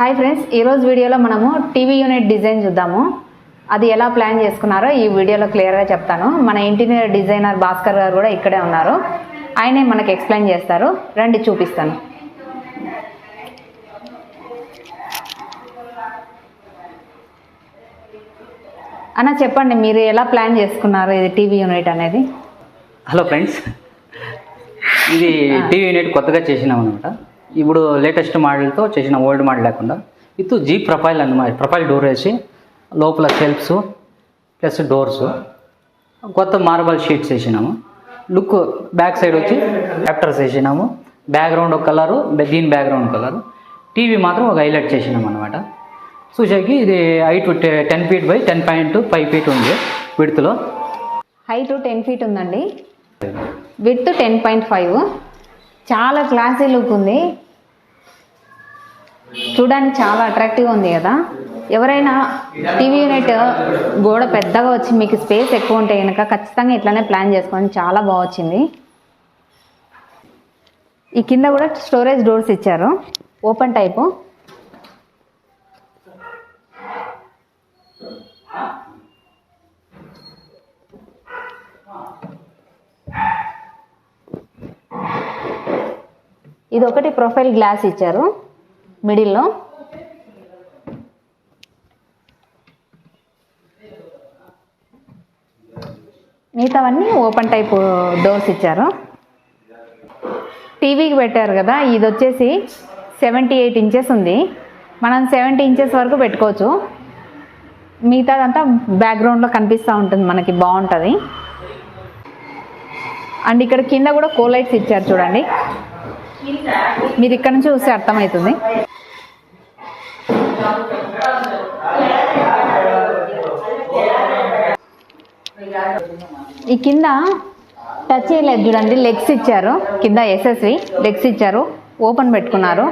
Hi friends, ఈరోజు వీడియోలో మనము టీవీ యూనిట్ డిజైన్ చూద్దాము. అది ఎలా ప్లాన్ చేసుకున్నారో ఈ వీడియోలో క్లియర్గా చెప్తాను. మన ఇంటీరియర్ డిజైనర్ భాస్కర్ గారు కూడా ఇక్కడే ఉన్నారు. ఆయనే మనకు ఎక్స్ప్లెయిన్ చేస్తారు. రండి చూపిస్తాను. అన్న చెప్పండి, మీరు ఎలా ప్లాన్ చేసుకున్నారు ఇది టీవీ యూనిట్ అనేది? హలో ఫ్రెండ్స్, ఇది టీవీ యూనిట్ కొత్తగా చేసినాం అనమాట. ఇప్పుడు లేటెస్ట్ మోడల్తో చేసిన, ఓల్డ్ మోడల్ లేకుండా విత్ జీ ప్రొఫైల్ అన్నమాట. ప్రొఫైల్ డోర్ వేసి లోపల షెల్ఫ్స్ ప్లస్ డోర్స్, కొత్త మార్బల్ షీట్స్ వేసినాము. లుక్ బ్యాక్ సైడ్ వచ్చి చాప్టర్స్ వేసినాము. బ్యాక్గ్రౌండ్ ఒక కలరు, దీని బ్యాక్గ్రౌండ్ కలరు. టీవీ మాత్రం ఒక హైలైట్ చేసినాం అనమాట. చూసాకి ఇది హైట్ 10 feet బై 10.5 feet ఉంది. విడ్త్లో హైట్ 10 feet ఉందండి, విడ్త్ 10.5. చాలా క్లాసీ లుక్ ఉంది, చూడడానికి చాలా అట్రాక్టివ్గా ఉంది కదా. ఎవరైనా టీవీ యూనిట్ గోడ పెద్దగా వచ్చి మీకు స్పేస్ ఎక్కువ ఉంటే కనుక ఖచ్చితంగా ఇట్లానే ప్లాన్ చేసుకోండి. చాలా బాగా వచ్చింది. ఈ కింద కూడా స్టోరేజ్ డోర్స్ ఇచ్చారు, ఓపెన్ టైపు. ఇది ఒకటి ప్రొఫైల్ గ్లాస్ ఇచ్చారు మిడిల్లో. మిగతావన్నీ ఓపెన్ టైప్ డోర్స్ ఇచ్చారు. టీవీకి పెట్టారు కదా, ఇది వచ్చేసి 78 inches ఉంది. మనం 70 inches వరకు పెట్టుకోవచ్చు. మిగతాదంతా బ్యాక్గ్రౌండ్లో కనిపిస్తూ ఉంటుంది మనకి, బాగుంటుంది. అండ్ ఇక్కడ కింద కూడా కోలైట్స్ ఇచ్చారు చూడండి. మీరు ఇక్కడ నుంచి చూస్తే అర్థమవుతుంది. ఈ కింద టచ్ చేయలేదు చూడండి, లెగ్స్ ఇచ్చారు. కింద ఎస్ఎస్వి లెగ్స్ ఇచ్చారు, ఓపెన్ పెట్టుకున్నారు.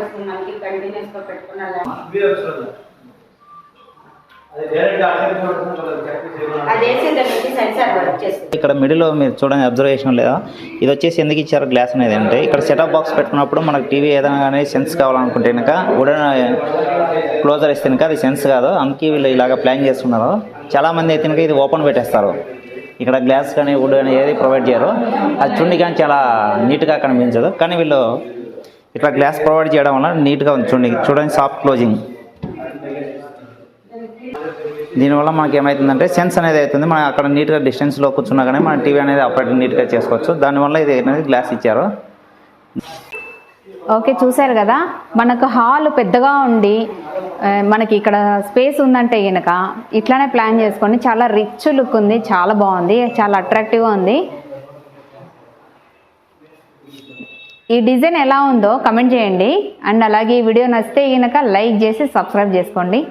ఇక్కడ మిడిల్లో మీరు చూడండి, అబ్జర్వేషన్ లేదా, ఇది వచ్చేసి ఎందుకు ఇచ్చారు గ్లాస్ అనేది అంటే, ఇక్కడ సెటప్ బాక్స్ పెట్టుకున్నప్పుడు మనకు టీవీ ఏదైనా కానీ సెన్స్ కావాలనుకుంటే కనుక వుడెన్ క్లోజర్ ఇస్తే కనుక అది సెన్స్ కాదు. అందుకే వీళ్ళు ఇలాగ ప్లాన్ చేస్తున్నారు. చాలామంది అయితే కనుక ఇది ఓపెన్ పెట్టేస్తారు. ఇక్కడ గ్లాస్ కానీ వుడ్ కానీ ఏది ప్రొవైడ్ చేయరు. అది చూడండి కానీ చాలా నీట్గా కనిపించదు. కానీ వీళ్ళు ఇట్లా గ్లాస్ ప్రొవైడ్ చేయడం వల్ల నీట్గా ఉంది. చూడండి సాఫ్ట్ క్లోజింగ్. దీనివల్ల మనకి ఏమవుతుందంటే సెన్స్ అనేది అవుతుంది. మనం అక్కడ నీట్గా డిస్టెన్స్లో కూర్చున్నా కానీ మన టీవీ అనేది ఆపరేట్ నీట్గా చేసుకోవచ్చు. దానివల్ల ఇది అనేది గ్లాస్ ఇచ్చారు. ఓకే, చూసారు కదా. మనకు హాల్ పెద్దగా ఉండి మనకి ఇక్కడ స్పేస్ ఉందంటే కనుక ఇట్లానే ప్లాన్ చేసుకొని చాలా రిచ్ లుక్ ఉంది, చాలా బాగుంది, చాలా అట్రాక్టివ్గా ఉంది. ఈ డిజైన్ ఎలా ఉందో కమెంట్ చేయండి. అండ్ అలాగే ఈ వీడియో నచ్చితే కనుక లైక్ చేసి సబ్స్క్రైబ్ చేసుకోండి.